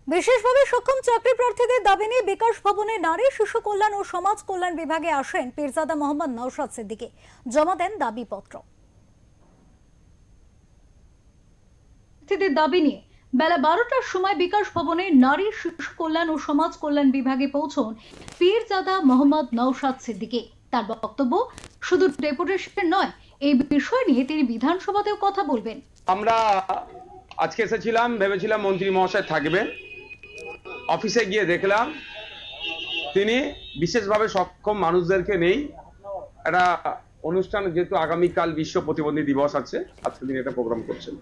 বিশেষভাবে সক্ষম চাকরি প্রার্থীদের দাবি নিয়ে বিকাশ ভবনে নারী শিশু কল্যাণ ও সমাজ কল্যাণ বিভাগে আসেন পীরজাদা মোহাম্মদ নওশাদ সিদ্দিকী। জমা দেন দাবিপত্র। দাবি নিয়ে বেলা 12টার সময় বিকাশ ভবনে নারী শিশু কল্যাণ ও সমাজ কল্যাণ বিভাগে পৌঁছন পীরজাদা মোহাম্মদ নওশাদ সিদ্দিকী। তার বক্তব্য, শুধু ডেপুটেশন নয়, এই বিষয় নিয়ে তিনি বিধানসভাতেও কথা বলবেন। আমরা আজকে এসেছিলাম, ভেবেছিলাম মন্ত্রী মহাশয় থাকবেন। অফিসে গিয়ে দেখলাম তিনি বিশেষভাবে সক্ষম মানুষদেরকে নেই। একটা অনুষ্ঠান, যেহেতু আগামীকাল বিশ্ব প্রতিবন্ধী দিবস আছে, আজকে দিন এটা প্রোগ্রাম করছেন।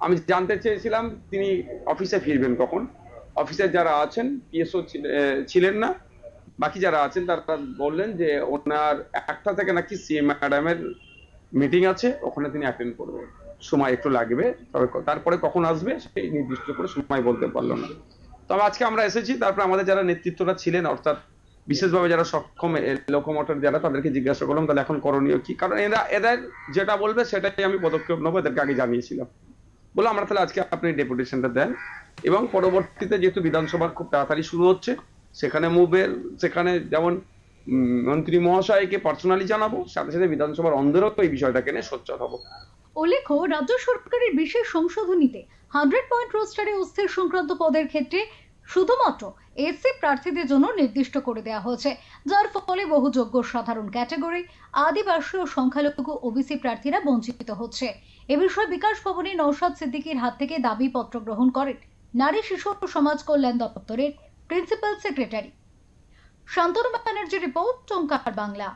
আমি জানতে চেয়েছিলাম তিনি অফিসে ফিরবেন কখন। অফিসে যারা আছেন, পিএসও ছিলেন না, বাকি যারা আছেন তারা বললেন যে ওনার 1টা থেকে নাকি সিএম ম্যাডামের মিটিং আছে, ওখানে তিনি অ্যাটেন্ড করবেন, সময় একটু লাগবে, তবে তারপরে কখন আসবে সেই নির্দিষ্ট করে সময় বলতে পারলো না। তবে আজকে আমরা এসেছি, তারপরে আমাদের যারা নেতৃত্বরা ছিলেন, অর্থাৎ বিশেষভাবে যারা সক্ষম লোকোমোটর যারা, তাদেরকে জিজ্ঞাসা করলাম তাহলে এখন করণীয় কি, কারণ এদের যেটা বলবে সেটাই আমি পদক্ষেপ নেবো। এদেরকে আগে জানিয়েছিলাম, বলে আমরা তাহলে আজকে আপনি ডেপুটেশনটা দেন, এবং পরবর্তীতে যেহেতু বিধানসভা খুব তাড়াতাড়ি শুরু হচ্ছে, সেখানে যেমন মন্ত্রী মহাশয়কে পার্সোনালি জানাবো, সাথে সাথে বিধানসভার অন্দরও এই বিষয়টাকে নিয়ে সোচ্চার হবো। উল্লেখ্য, রাজ্য সরকারের বিশেষ সংশোধনীতে 100 পয়েন্ট রোস্টারে অস্থির সংক্রান্ত পদের ক্ষেত্রে শুধুমাত্র এসসি প্রার্থীদের জন্য নির্দিষ্ট করে দেওয়া হয়েছে, যার ফলে বহু যোগ্য সাধারণ ক্যাটাগরি, আদিবাসী ও সংখ্যালঘু ওবিসি প্রার্থীরা বঞ্চিত হচ্ছে। এ বিষয়ে বিকাশ ভবনে নওশাদ সিদ্দিকীর হাত থেকে দাবিপত্র গ্রহণ করেন নারী শিশু ও সমাজ কল্যাণ দপ্তরের principal secretary. Shantanu Banerjee report, Onkar Bangla.